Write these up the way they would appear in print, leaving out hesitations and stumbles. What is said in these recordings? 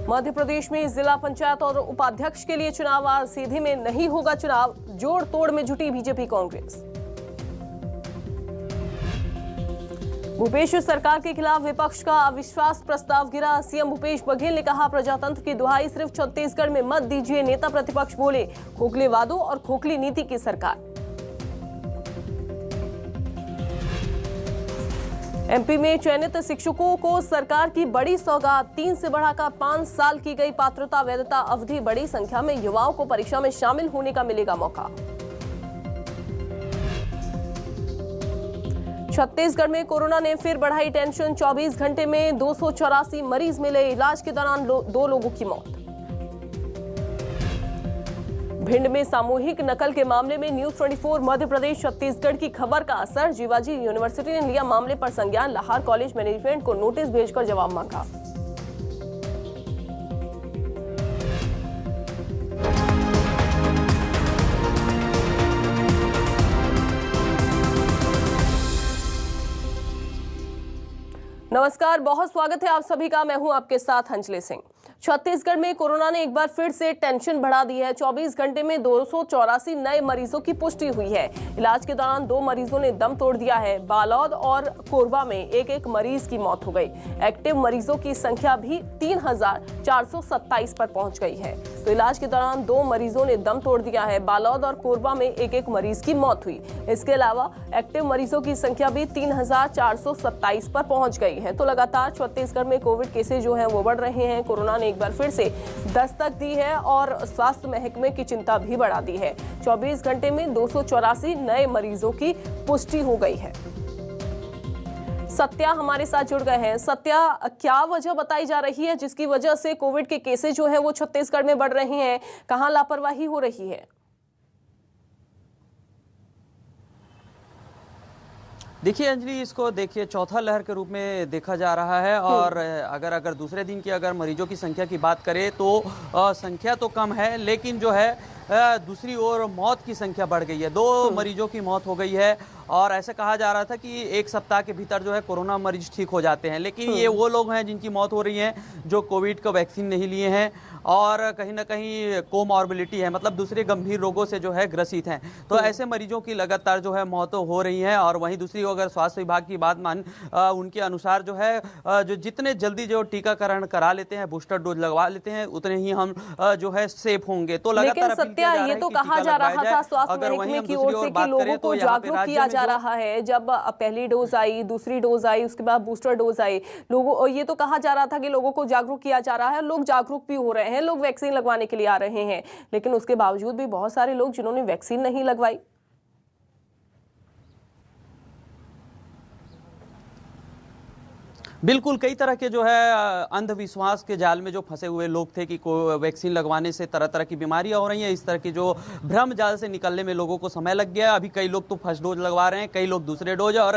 मध्य प्रदेश में जिला पंचायत और उपाध्यक्ष के लिए चुनाव। आज सीधे में नहीं होगा चुनाव, जोड़ तोड़ में जुटी बीजेपी कांग्रेस। भूपेश सरकार के खिलाफ विपक्ष का अविश्वास प्रस्ताव गिरा। सीएम भूपेश बघेल ने कहा, प्रजातंत्र की दुहाई सिर्फ छत्तीसगढ़ में मत दीजिए। नेता प्रतिपक्ष बोले, खोखले वादों और खोखली नीति की सरकार। एमपी में चयनित शिक्षकों को सरकार की बड़ी सौगात। 3 से बढ़ाकर 5 साल की गई पात्रता वैधता अवधि। बड़ी संख्या में युवाओं को परीक्षा में शामिल होने का मिलेगा मौका। छत्तीसगढ़ में कोरोना ने फिर बढ़ाई टेंशन। 24 घंटे में 284 मरीज मिले। इलाज के दौरान 2 लोगों की मौत। भिंड में सामूहिक नकल के मामले में न्यूज 24 मध्य प्रदेश छत्तीसगढ़ की खबर का असर। जीवाजी यूनिवर्सिटी ने लिया मामले पर संज्ञान। लाहौर कॉलेज मैनेजमेंट को नोटिस भेजकर जवाब मांगा। नमस्कार, बहुत स्वागत है आप सभी का। मैं हूं आपके साथ अंजलि सिंह। छत्तीसगढ़ में कोरोना ने एक बार फिर से टेंशन बढ़ा दी है। 24 घंटे में 284 नए मरीजों की पुष्टि हुई है। इलाज के दौरान 2 मरीजों ने दम तोड़ दिया है। बालोद और कोरबा में एक मरीज की मौत हो गई। एक्टिव मरीजों की संख्या भी 3427 पर पहुंच गई है। तो इलाज के दौरान 2 मरीजों ने दम तोड़ दिया है। बालोद और कोरबा में एक मरीज की मौत हुई। इसके अलावा एक्टिव मरीजों की संख्या भी 3427 पर पहुंच गई है। तो लगातार छत्तीसगढ़ में कोविड केसेज जो हैं वो बढ़ रहे हैं। कोरोना ने एक बार फिर से दस्तक दी है और स्वास्थ्य महकमे की चिंता भी बढ़ा दी है। 24 घंटे में 284 नए मरीजों की पुष्टि हो गई है। सत्या हमारे साथ जुड़ गए हैं। सत्या, क्या वजह बताई जा रही है जिसकी वजह से कोविड के केसेज जो है वो छत्तीसगढ़ में बढ़ रहे हैं? कहां लापरवाही हो रही है? देखिए अंजलि, इसको देखिए चौथा लहर के रूप में देखा जा रहा है। और अगर दूसरे दिन की अगर मरीजों की संख्या की बात करें तो संख्या तो कम है, लेकिन जो है दूसरी ओर मौत की संख्या बढ़ गई है। 2 मरीजों की मौत हो गई है। और ऐसे कहा जा रहा था कि 1 सप्ताह के भीतर जो है कोरोना मरीज ठीक हो जाते हैं, लेकिन ये वो लोग हैं जिनकी मौत हो रही है जो कोविड का वैक्सीन नहीं लिए हैं और कहीं ना कहीं कोमॉर्बिलिटी है, मतलब दूसरे गंभीर रोगों से जो है ग्रसित हैं। तो ऐसे मरीजों की लगातार जो है मौतें हो रही हैं। और वहीं दूसरी अगर स्वास्थ्य विभाग की बात मान उनके अनुसार जो है जो जितने जल्दी जो टीकाकरण करा लेते हैं, बूस्टर डोज लगवा लेते हैं, उतने ही हम जो है सेफ होंगे। तो लगातार सत्या, ये तो कहा जा रहा था स्वास्थ्य महकमे की ओर से कि लोगों को जागरूक किया जा रहा है। जब पहली डोज आई, दूसरी डोज आई, उसके बाद बूस्टर डोज आई, लोगों ये तो कहा जा रहा था कि लोगों को जागरूक किया जा रहा है। लोग जागरूक भी हो रहे हैं, लोग वैक्सीन लगवाने के लिए आ रहे हैं, लेकिन उसके बावजूद भी बहुत सारे लोग जिन्होंने वैक्सीन नहीं लगवाई। बिल्कुल, कई तरह के जो है अंधविश्वास के जाल में जो फंसे हुए लोग थे कि वैक्सीन लगवाने से तरह तरह की बीमारियां हो रही हैं। इस तरह की जो भ्रम जाल से निकलने में लोगों को समय लग गया। अभी कई लोग तो फर्स्ट डोज लगवा रहे हैं, कई लोग दूसरे डोज, और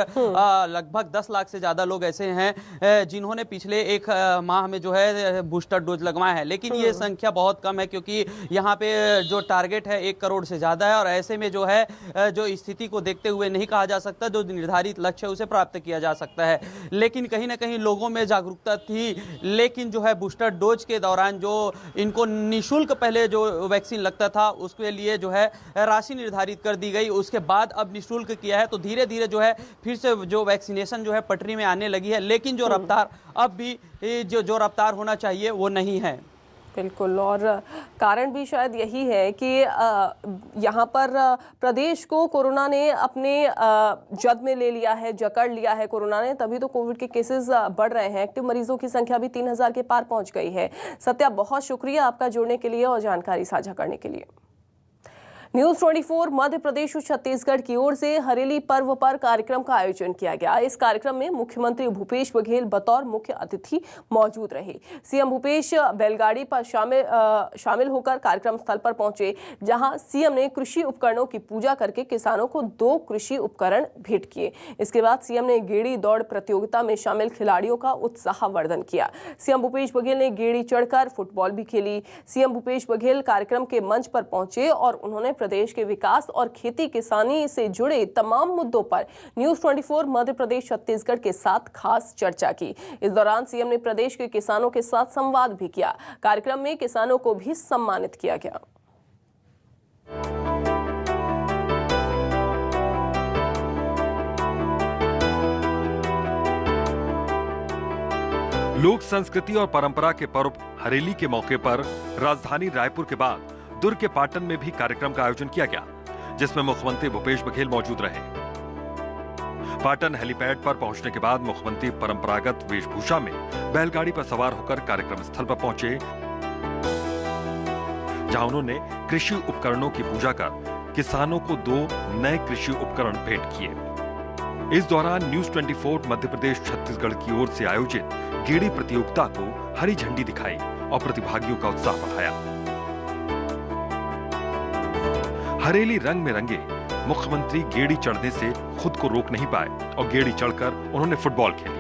लगभग 10 लाख से ज्यादा लोग ऐसे हैं जिन्होंने पिछले 1 माह में जो है बूस्टर डोज लगवाया है। लेकिन ये संख्या बहुत कम है, क्योंकि यहाँ पे जो टारगेट है 1 करोड़ से ज्यादा है। और ऐसे में जो है जो स्थिति को देखते हुए नहीं कहा जा सकता, जो निर्धारित लक्ष्य है उसे प्राप्त किया जा सकता है। लेकिन कहीं ना कहीं लोगों में जागरूकता थी, लेकिन जो है बूस्टर डोज के दौरान जो इनको निःशुल्क पहले जो वैक्सीन लगता था उसके लिए जो है राशि निर्धारित कर दी गई। उसके बाद अब निःशुल्क किया है, तो धीरे धीरे जो है फिर से जो वैक्सीनेशन जो है पटरी में आने लगी है। लेकिन जो रफ्तार अब भी जो रफ्तार होना चाहिए वो नहीं है। बिल्कुल, और कारण भी शायद यही है कि यहाँ पर प्रदेश को कोरोना ने अपने जद में ले लिया है, जकड़ लिया है कोरोना ने, तभी तो कोविड के केसेस बढ़ रहे हैं। एक्टिव मरीजों की संख्या भी 3000 के पार पहुँच गई है। सत्या, बहुत शुक्रिया आपका जुड़ने के लिए और जानकारी साझा करने के लिए। न्यूज 24 मध्य प्रदेश और छत्तीसगढ़ की ओर से हरेली पर्व पर कार्यक्रम का आयोजन किया गया। इस कार्यक्रम में मुख्यमंत्री भूपेश बघेल बतौर मुख्य अतिथि मौजूद रहे। सीएम भूपेश बैलगाड़ी पर शामिल होकर कार्यक्रम स्थल पर पहुंचे, जहां सीएम ने कृषि उपकरणों की पूजा करके किसानों को 2 कृषि उपकरण भेंट किए। इसके बाद सीएम ने गेड़ी दौड़ प्रतियोगिता में शामिल खिलाड़ियों का उत्साहवर्धन किया। सीएम भूपेश बघेल ने गेड़ी चढ़कर फुटबॉल भी खेली। सीएम भूपेश बघेल कार्यक्रम के मंच पर पहुंचे और उन्होंने प्रदेश के विकास और खेती किसानी से जुड़े तमाम मुद्दों पर न्यूज 24 मध्य प्रदेश छत्तीसगढ़ के साथ खास चर्चा की। इस दौरान सीएम ने प्रदेश के किसानों के साथ संवाद भी किया। कार्यक्रम में किसानों को भी सम्मानित किया गया। लोक संस्कृति और परंपरा के पर्व हरेली के मौके पर राजधानी रायपुर के बाद दुर्ग के पाटन में भी कार्यक्रम का आयोजन किया गया, जिसमें मुख्यमंत्री भूपेश बघेल मौजूद रहे। पाटन हेलीपैड पर पहुंचने के बाद मुख्यमंत्री परंपरागत वेशभूषा में बैलगाड़ी पर सवार होकर कार्यक्रम स्थल पर पहुंचे, जहां उन्होंने कृषि उपकरणों की पूजा कर किसानों को 2 नए कृषि उपकरण भेंट किए। इस दौरान न्यूज 24 मध्य प्रदेश छत्तीसगढ़ की ओर से आयोजित गेड़ी प्रतियोगिता को हरी झंडी दिखाई और प्रतिभागियों का उत्साह बढ़ाया। हरेली रंग में रंगे मुख्यमंत्री गेड़ी चढ़ने से खुद को रोक नहीं पाए और गेड़ी चढ़कर उन्होंने फुटबॉल खेली।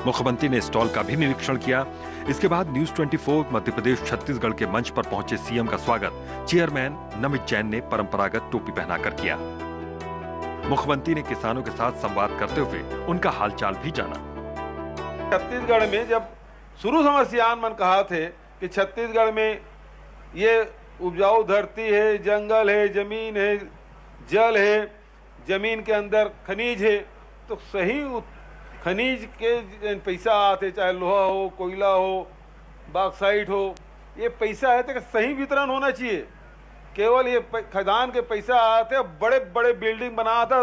मुख्यमंत्री ने स्टॉल का भी निरीक्षण किया। इसके बाद न्यूज 24 मध्य प्रदेश छत्तीसगढ़ के मंच पर पहुंचे सीएम का स्वागत चेयरमैन नमित जैन ने परंपरागत टोपी पहनाकर किया। मुख्यमंत्री ने किसानों के साथ संवाद करते हुए उनका हालचाल भी जाना। छत्तीसगढ़ में जब शुरू समस्यान मन कहा थे कि छत्तीसगढ़ में ये उपजाऊ धरती है, जंगल है, जमीन है, जल है, जमीन के अंदर खनिज है, तो सही खनिज के पैसा आते, चाहे लोहा हो, कोयला हो, बॉक्साइट हो, ये पैसा है तो सही वितरण होना चाहिए। केवल ये खदान के पैसा आते, बड़े बड़े बिल्डिंग बना था,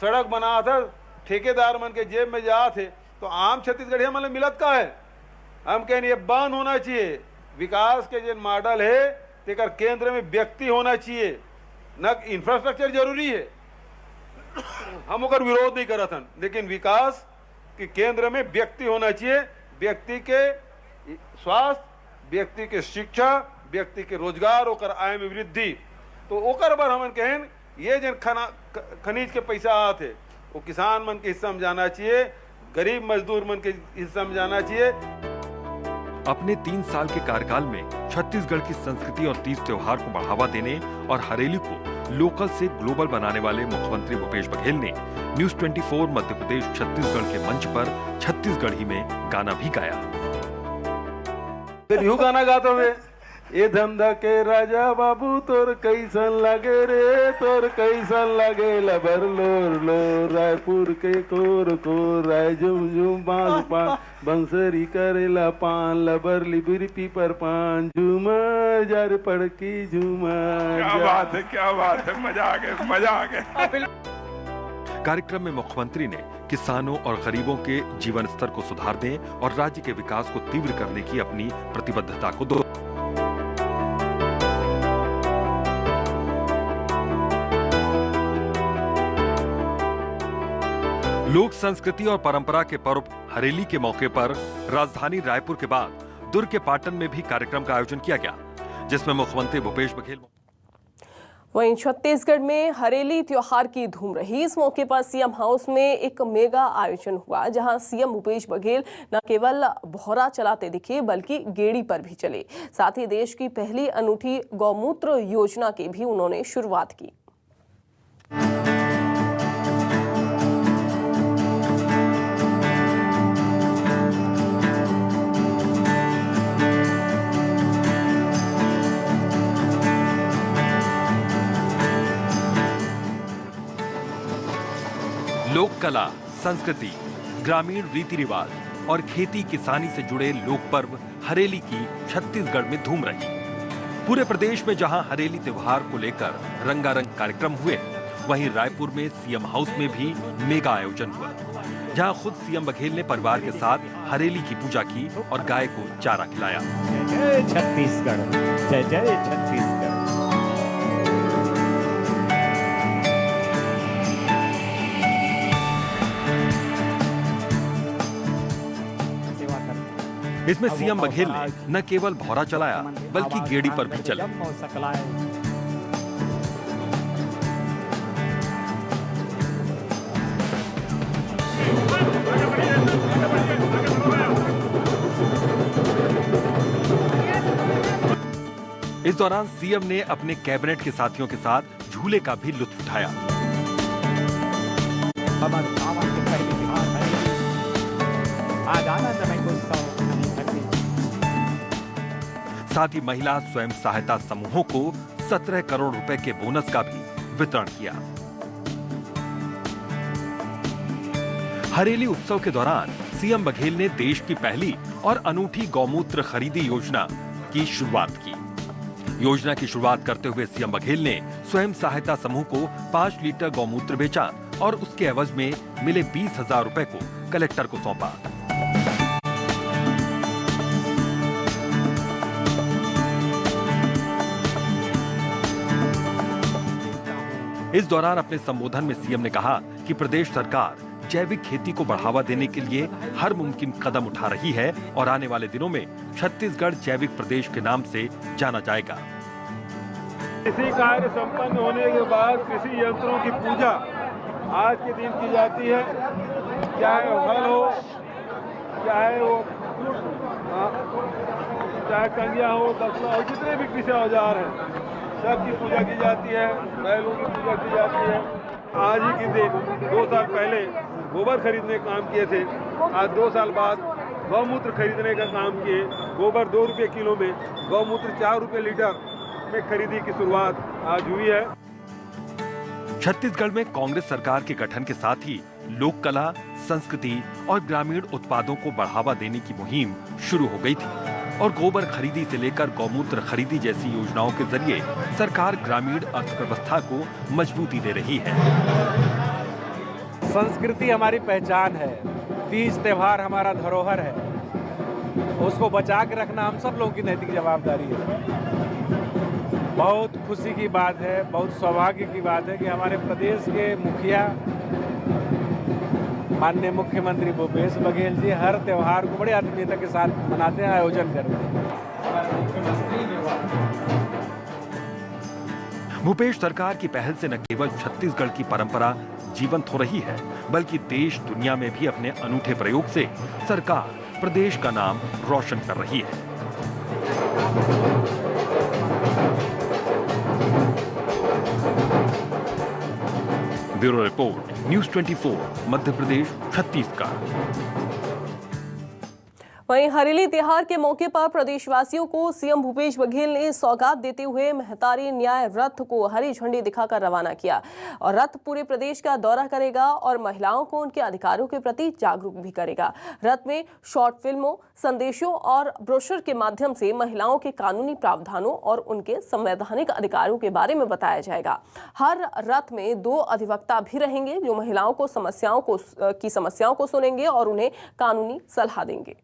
सड़क बना था, ठेकेदार मन के जेब में जा थे, तो आम छत्तीसगढ़िया मतलब मिलत का है। हम कहें ये बंद होना चाहिए। विकास के जो मॉडल है तेकर केंद्र में व्यक्ति होना चाहिए, न इंफ्रास्ट्रक्चर जरूरी है, हम ओकर विरोध नहीं करत हन, लेकिन विकास के केंद्र में व्यक्ति होना चाहिए। व्यक्ति के स्वास्थ्य, व्यक्ति के शिक्षा, व्यक्ति के रोजगार, ओकर आय में वृद्धि, तो ओकर बर हमन कहें ये जन खनिज के पैसा आते वो किसान मन के हिस्सा में जाना चाहिए, गरीब मजदूर मन के हिस्सा में जाना चाहिए। अपने 3 साल के कार्यकाल में छत्तीसगढ़ की संस्कृति और तीज त्योहार को बढ़ावा देने और हरेली को लोकल से ग्लोबल बनाने वाले मुख्यमंत्री भूपेश बघेल ने न्यूज 24 मध्य प्रदेश छत्तीसगढ़ के मंच पर छत्तीसगढ़ी में गाना भी गाया। फिर यूं गाना गाते हुए, ये धंधा के राजा बाबू तोर कैसन लगे रे, तोर कैसन लगे लबर लोर लोर, रायपुर के कोर कोर, राय झुम झुम बांस पान, बंसरी करेला पान, लबर लिबरी पीपर पान, झूमर जार पड़की झूमर। क्या बात है, क्या बात है, मजा आ गया, मजा आ गया। कार्यक्रम में मुख्यमंत्री ने किसानों और गरीबों के जीवन स्तर को सुधारने और राज्य के विकास को तीव्र करने की अपनी प्रतिबद्धता को दोहराया। लोक संस्कृति और परंपरा के पर्व हरेली के मौके पर राजधानी रायपुर के बाद दुर्ग के पाटन में भी कार्यक्रम का आयोजन किया गया, जिसमें मुख्यमंत्री भूपेश बघेल। वहीं छत्तीसगढ़ में हरेली त्योहार की धूम रही। इस मौके पर सीएम हाउस में एक मेगा आयोजन हुआ, जहां सीएम भूपेश बघेल न केवल बोहरा चलाते दिखे बल्कि गेड़ी पर भी चले। साथ ही देश की पहली अनूठी गौमूत्र योजना की भी उन्होंने शुरुआत की। लोक कला, संस्कृति, ग्रामीण रीति रिवाज और खेती किसानी से जुड़े लोक पर्व हरेली की छत्तीसगढ़ में धूम रही। पूरे प्रदेश में जहां हरेली त्योहार को लेकर रंगारंग कार्यक्रम हुए, वहीं रायपुर में सीएम हाउस में भी मेगा आयोजन हुआ, जहां खुद सीएम बघेल ने परिवार के साथ हरेली की पूजा की और गाय को चारा खिलाया। जय छत्तीसगढ़, जय जय छत्तीसगढ़। इसमें सीएम बघेल ने न केवल भौरा चलाया बल्कि गेड़ी पर भी चले। इस दौरान सीएम ने अपने कैबिनेट के साथियों के साथ झूले का भी लुत्फ उठाया। साथ ही महिला स्वयं सहायता समूहों को 17 करोड़ रुपए के बोनस का भी वितरण किया। हरेली उत्सव के दौरान सीएम बघेल ने देश की पहली और अनूठी गौमूत्र खरीदी योजना की शुरुआत की। योजना की शुरुआत करते हुए सीएम बघेल ने स्वयं सहायता समूह को 5 लीटर गौमूत्र बेचा और उसके एवज में मिले 20,000 रुपए को कलेक्टर को सौंपा। इस दौरान अपने संबोधन में सीएम ने कहा कि प्रदेश सरकार जैविक खेती को बढ़ावा देने के लिए हर मुमकिन कदम उठा रही है और आने वाले दिनों में छत्तीसगढ़ जैविक प्रदेश के नाम से जाना जाएगा। कृषि कार्य संपन्न होने के बाद कृषि यंत्रों की पूजा आज के दिन की जाती है, चाहे हल हो, चाहे वो चाहे कंगिया हो, दसला हो, जितने भी कृषि औजार हैं सबकी पूजा की जाती है, बैलों की पूजा की जाती है। आज ही के दिन 2 साल पहले गोबर खरीदने का काम किए थे, आज 2 साल बाद गौमूत्र खरीदने का काम किए। गोबर 2 रुपये किलो में, गौमूत्र 4 रुपये लीटर में खरीदी की शुरुआत आज हुई है। छत्तीसगढ़ में कांग्रेस सरकार के गठन के साथ ही लोक कला, संस्कृति और ग्रामीण उत्पादों को बढ़ावा देने की मुहिम शुरू हो गई थी और गोबर खरीदी से लेकर गौमूत्र खरीदी जैसी योजनाओं के जरिए सरकार ग्रामीण अर्थव्यवस्था को मजबूती दे रही है। संस्कृति हमारी पहचान है, तीज त्योहार हमारा धरोहर है, उसको बचा के रखना हम सब लोगों की नैतिक जवाबदारी है। बहुत खुशी की बात है, बहुत सौभाग्य की बात है कि हमारे प्रदेश के मुखिया माननीय मुख्यमंत्री भूपेश बघेल जी हर त्योहार को बड़े आत्मीयता के साथ मनाते हैं, आयोजन करते हैं। भूपेश सरकार की पहल से न केवल छत्तीसगढ़ की परंपरा जीवंत हो रही है, बल्कि देश दुनिया में भी अपने अनूठे प्रयोग से सरकार प्रदेश का नाम रोशन कर रही है। Bureau report, news 24, Madhya Pradesh, Chhattisgarh. वहीं हरेली त्योहार के मौके पर प्रदेशवासियों को सीएम भूपेश बघेल ने सौगात देते हुए महतारी न्याय रथ को हरी झंडी दिखाकर रवाना किया और रथ पूरे प्रदेश का दौरा करेगा और महिलाओं को उनके अधिकारों के प्रति जागरूक भी करेगा। रथ में शॉर्ट फिल्मों, संदेशों और ब्रोशर के माध्यम से महिलाओं के कानूनी प्रावधानों और उनके संवैधानिक अधिकारों के बारे में बताया जाएगा। हर रथ में 2 अधिवक्ता भी रहेंगे जो महिलाओं को समस्याओं को सुनेंगे और उन्हें कानूनी सलाह देंगे।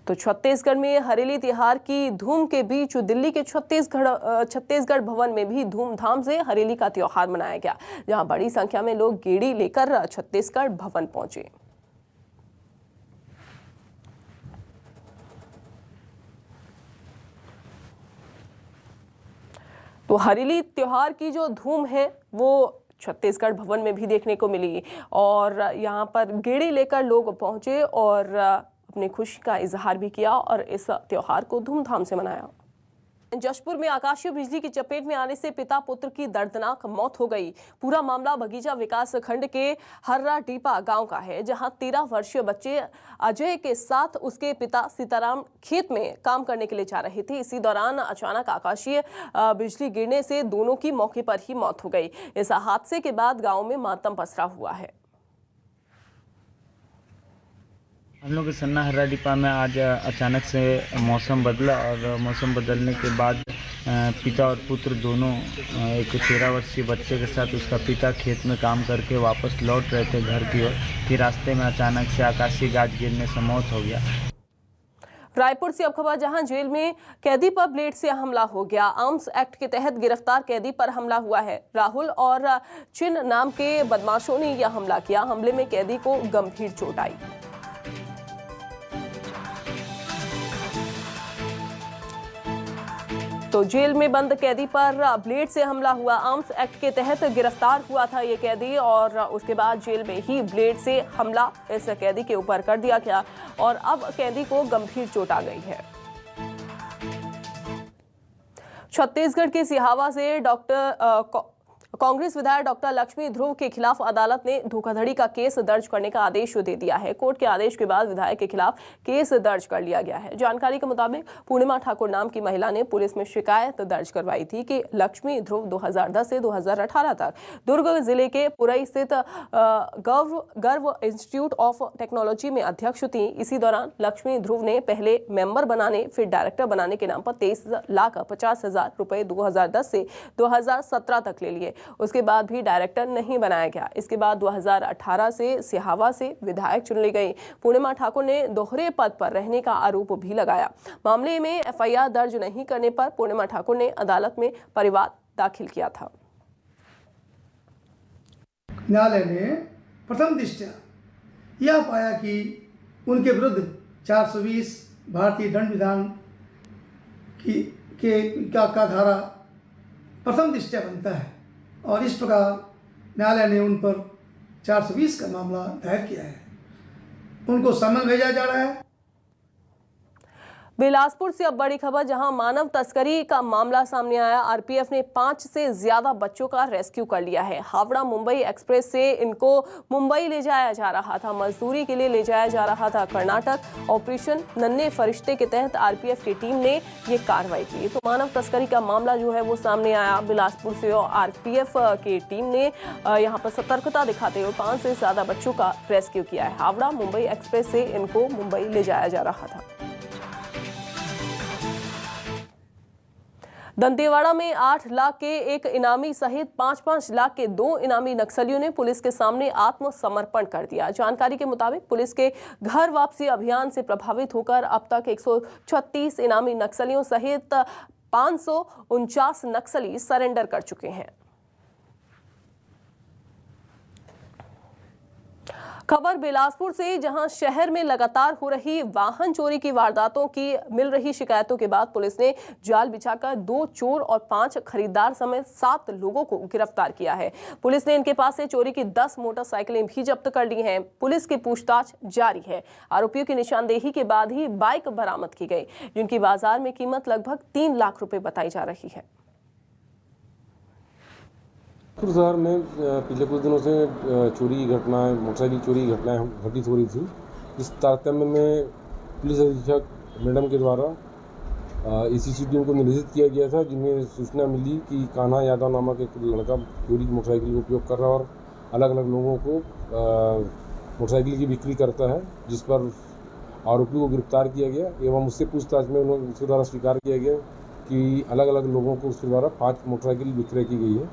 तो छत्तीसगढ़ में हरेली त्योहार की धूम के बीच दिल्ली के छत्तीसगढ़ भवन में भी धूमधाम से हरेली का त्योहार मनाया गया, जहां बड़ी संख्या में लोग गेड़ी लेकर छत्तीसगढ़ भवन पहुंचे। तो हरेली त्योहार की जो धूम है वो छत्तीसगढ़ भवन में भी देखने को मिली और यहाँ पर गेड़ी लेकर लोग पहुंचे और अपनी खुशी का इजहार भी किया और इस त्योहार को धूमधाम से मनाया। जशपुर में आकाशीय बिजली की चपेट में आने से पिता पुत्र की दर्दनाक मौत हो गई। पूरा मामला बगीचा विकास खंड के हर्रा डीपा गांव का है, जहां 13 वर्षीय बच्चे अजय के साथ उसके पिता सीताराम खेत में काम करने के लिए जा रहे थे। इसी दौरान अचानक आकाशीय बिजली गिरने से दोनों की मौके पर ही मौत हो गई। इस हादसे के बाद गाँव में मातम पसरा हुआ है। हम लोग सन्ना हर्रा डिपा में आज अचानक से मौसम बदला और मौसम बदलने के बाद पिता और पुत्र दोनों एक 13 वर्षीय बच्चे के साथ उसका पिता खेत में काम करके वापस लौट रहे थे घर की ओर कि रास्ते में अचानक से आकाशीय गाज गिरने से मौत हो गया। रायपुर से अब खबर, जहां जेल में कैदी पर ब्लेड से हमला हो गया। आर्म्स एक्ट के तहत गिरफ्तार कैदी पर हमला हुआ है। राहुल और चिन नाम के बदमाशों ने यह हमला किया। हमले में कैदी को गंभीर चोट आई। तो जेल में बंद कैदी पर ब्लेड से हमला हुआ। आर्म्स एक्ट के तहत गिरफ्तार हुआ था ये कैदी और उसके बाद जेल में ही ब्लेड से हमला इस कैदी के ऊपर कर दिया गया और अब कैदी को गंभीर चोट आ गई है। छत्तीसगढ़ के सिहावा से कांग्रेस विधायक डॉक्टर लक्ष्मी ध्रुव के खिलाफ अदालत ने धोखाधड़ी का केस दर्ज करने का आदेश दे दिया है। कोर्ट के आदेश के बाद विधायक के खिलाफ केस दर्ज कर लिया गया है। जानकारी के मुताबिक पूर्णिमा ठाकुर नाम की महिला ने पुलिस में शिकायत दर्ज करवाई थी कि लक्ष्मी ध्रुव 2010 से 2018 तक दुर्ग जिले के पुरई स्थित गर्व इंस्टीट्यूट ऑफ टेक्नोलॉजी में अध्यक्ष थी। इसी दौरान लक्ष्मी ध्रुव ने पहले मेंबर बनाने फिर डायरेक्टर बनाने के नाम पर 23,50,000 रुपए 2010 से 2017 तक ले लिए। उसके बाद भी डायरेक्टर नहीं बनाया गया। इसके बाद 2018 से सिहावा से विधायक चुन ली गई। पूर्णिमा ठाकुर ने दोहरे पद पर रहने का आरोप भी लगाया। मामले में एफआईआर दर्ज नहीं करने पर पूर्णिमा ठाकुर ने अदालत में परिवाद दाखिल किया था। न्यायालय ने प्रथम दृष्टया यह पाया कि उनके विरुद्ध 420 भारतीय दंड विधान का धारा प्रथम दृष्टया बनता है और इस प्रकार न्यायालय ने उन पर 420 का मामला दायर किया है। उनको समन भेजा जा रहा है। बिलासपुर से अब बड़ी खबर, जहां मानव तस्करी का मामला सामने आया। आरपीएफ ने 5 से ज्यादा बच्चों का रेस्क्यू कर लिया है। हावड़ा मुंबई एक्सप्रेस से इनको मुंबई ले जाया जा रहा था, मजदूरी के लिए ले जाया जा रहा था कर्नाटक। ऑपरेशन नन्हे फरिश्ते के तहत आरपीएफ की टीम ने ये कार्रवाई की। तो मानव तस्करी का मामला जो है वो सामने आया बिलासपुर से और आरपीएफ की टीम ने यहाँ पर सतर्कता दिखाते हुए 5 से ज्यादा बच्चों का रेस्क्यू किया है। हावड़ा मुंबई एक्सप्रेस से इनको मुंबई ले जाया जा रहा था। दंतेवाड़ा में 8 लाख के एक इनामी सहित 5-5 लाख के 2 इनामी नक्सलियों ने पुलिस के सामने आत्मसमर्पण कर दिया। जानकारी के मुताबिक पुलिस के घर वापसी अभियान से प्रभावित होकर अब तक 136 इनामी नक्सलियों सहित 549 नक्सली सरेंडर कर चुके हैं। खबर बिलासपुर से, जहां शहर में लगातार हो रही वाहन चोरी की वारदातों की मिल रही शिकायतों के बाद पुलिस ने जाल बिछाकर 2 चोर और 5 खरीदार समेत 7 लोगों को गिरफ्तार किया है। पुलिस ने इनके पास से चोरी की 10 मोटरसाइकिलें भी जब्त कर ली हैं। पुलिस की पूछताछ जारी है। आरोपियों की निशानदेही के बाद ही बाइक बरामद की गई, जिनकी बाजार में कीमत लगभग 3 लाख रुपए बताई जा रही है। शहर में पिछले कुछ दिनों से चोरी की घटनाएं, मोटरसाइकिल चोरी की घटनाएं घटित हो रही थी। इस तारतम्य में पुलिस अधीक्षक मैडम के द्वारा एसीसी टीम को निर्देशित किया गया था, जिन्हें सूचना मिली कि कान्हा यादव नामक एक लड़का चोरी की मोटरसाइकिल का उपयोग कर रहा है और अलग अलग लोगों को मोटरसाइकिल की बिक्री करता है, जिस पर आरोपी को गिरफ्तार किया गया एवं उससे पूछताछ में उसके द्वारा स्वीकार किया गया कि अलग अलग लोगों को उसके द्वारा 5 मोटरसाइकिल विक्रय की गई है।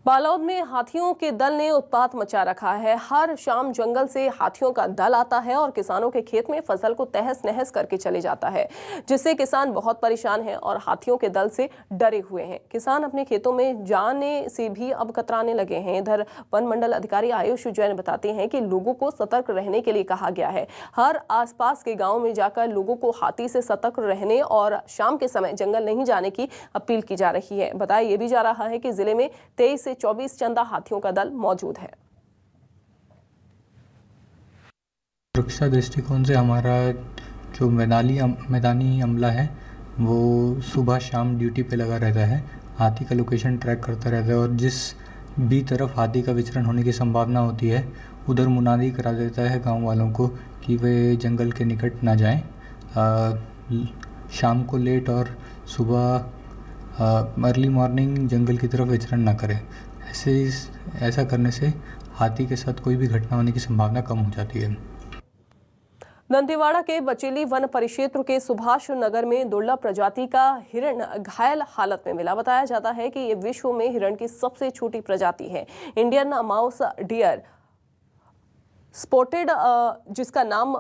बालोद में हाथियों के दल ने उत्पात मचा रखा है। हर शाम जंगल से हाथियों का दल आता है और किसानों के खेत में फसल को तहस नहस करके चले जाता है, जिससे किसान बहुत परेशान हैं और हाथियों के दल से डरे हुए हैं। किसान अपने खेतों में जाने से भी अब कतराने लगे हैं। इधर वन मंडल अधिकारी आयुष जैन बताते हैं कि लोगों को सतर्क रहने के लिए कहा गया है। हर आसपास के गाँव में जाकर लोगों को हाथी से सतर्क रहने और शाम के समय जंगल नहीं जाने की अपील की जा रही है। बताया ये भी जा रहा है कि जिले में 23 से 24 चंदा हाथियों का दल मौजूद है। सुरक्षा दृष्टिकोण से हमारा जो मैदानी अमला है वो सुबह शाम ड्यूटी पे लगा रहता है, हाथी का लोकेशन ट्रैक करता रहता है और जिस भी तरफ हाथी का विचरण होने की संभावना होती है उधर मुनादी करा देता है गांव वालों को कि वे जंगल के निकट ना जाएं। शाम को लेट और सुबह अर्ली मॉर्निंग जंगल की तरफ विचरण ना करें। ऐसा करने से हाथी के साथ कोई भी घटना होने की संभावना कम हो जाती है। दंतेवाड़ा के बचेली वन परिक्षेत्र के सुभाष नगर में दुर्लभ प्रजाति का हिरण घायल हालत में मिला। बताया जाता है कि ये विश्व में हिरण की सबसे छोटी प्रजाति है। इंडियन माउस डियर स्पॉटेड, जिसका नाम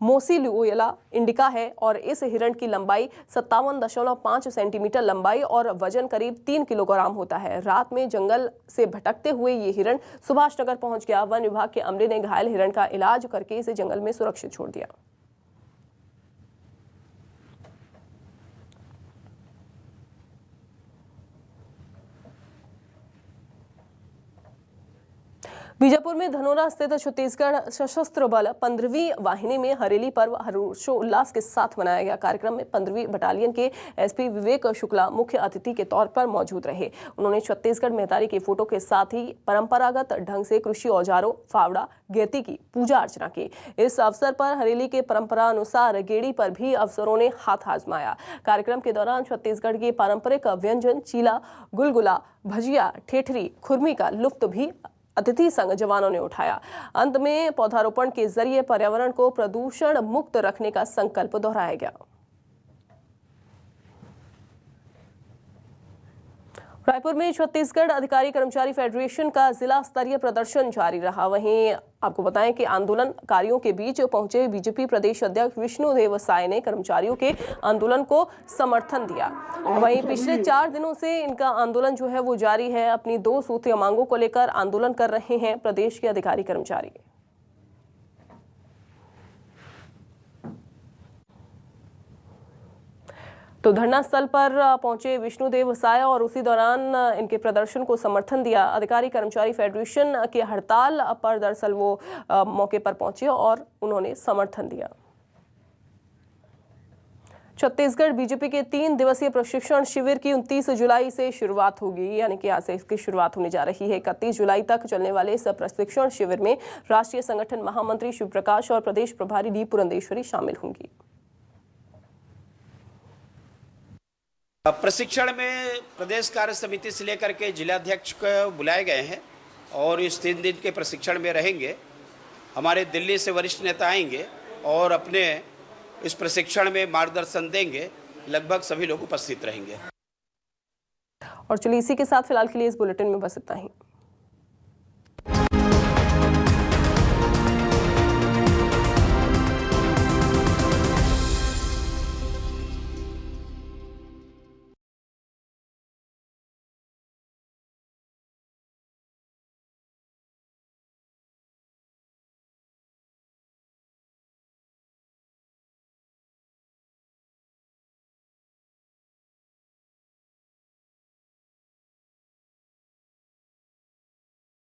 मोसिलुएला इंडिका है और इस हिरण की लंबाई 57.5 सेंटीमीटर लंबाई और वजन करीब 3 किलोग्राम होता है। रात में जंगल से भटकते हुए ये हिरण सुभाष नगर पहुंच गया। वन विभाग के अमले ने घायल हिरण का इलाज करके इसे जंगल में सुरक्षित छोड़ दिया। बीजापुर में धनोरा स्थित छत्तीसगढ़ सशस्त्र बल 15वीं वाहिनी में हरेली पर्व हर्षोल्लास के साथ मनाया गया। कार्यक्रम में 15वीं बटालियन के एसपी विवेक शुक्ला मुख्य अतिथि के तौर पर मौजूद रहे। उन्होंने छत्तीसगढ़ मेहतारी की फोटो के साथ ही परंपरागत ढंग से कृषि औजारों फावड़ा गेती की पूजा अर्चना की। इस अवसर पर हरेली के परंपरा अनुसार गेड़ी पर भी अफसरों ने हाथ आजमाया। कार्यक्रम के दौरान छत्तीसगढ़ के पारंपरिक व्यंजन चीला, गुलगुला, भजिया, ठेठरी, खुरमी का लुत्फ भी अतिथि संघ जवानों ने उठाया। अंत में पौधारोपण के जरिए पर्यावरण को प्रदूषण मुक्त रखने का संकल्प दोहराया गया। रायपुर में छत्तीसगढ़ अधिकारी कर्मचारी फेडरेशन का जिला स्तरीय प्रदर्शन जारी रहा। वहीं आपको बताएं कि आंदोलनकारियों के बीच पहुंचे बीजेपी प्रदेश अध्यक्ष विष्णुदेव साय ने कर्मचारियों के आंदोलन को समर्थन दिया। वहीं पिछले 4 दिनों से इनका आंदोलन जो है वो जारी है। अपनी 2 सूत्रीय मांगों को लेकर आंदोलन कर रहे हैं प्रदेश के अधिकारी कर्मचारी। तो धरना स्थल पर पहुंचे विष्णुदेव साय और उसी दौरान इनके प्रदर्शन को समर्थन दिया। अधिकारी कर्मचारी फेडरेशन के हड़ताल पर दरअसल वो मौके पर पहुंचे और उन्होंने समर्थन दिया। छत्तीसगढ़ बीजेपी के 3 दिवसीय प्रशिक्षण शिविर की 29 जुलाई से शुरुआत होगी, यानी कि आज से इसकी शुरुआत होने जा रही है। 31 जुलाई तक चलने वाले इस प्रशिक्षण शिविर में राष्ट्रीय संगठन महामंत्री शिव प्रकाश और प्रदेश प्रभारी डी पुरंदेश्वरी शामिल होंगी। प्रशिक्षण में प्रदेश कार्य समिति से लेकर के जिलाध्यक्ष को बुलाए गए हैं और इस 3 दिन के प्रशिक्षण में रहेंगे। हमारे दिल्ली से वरिष्ठ नेता आएंगे और अपने इस प्रशिक्षण में मार्गदर्शन देंगे। लगभग सभी लोग उपस्थित रहेंगे। और चलिए इसी के साथ फिलहाल के लिए इस बुलेटिन में बस इतना ही।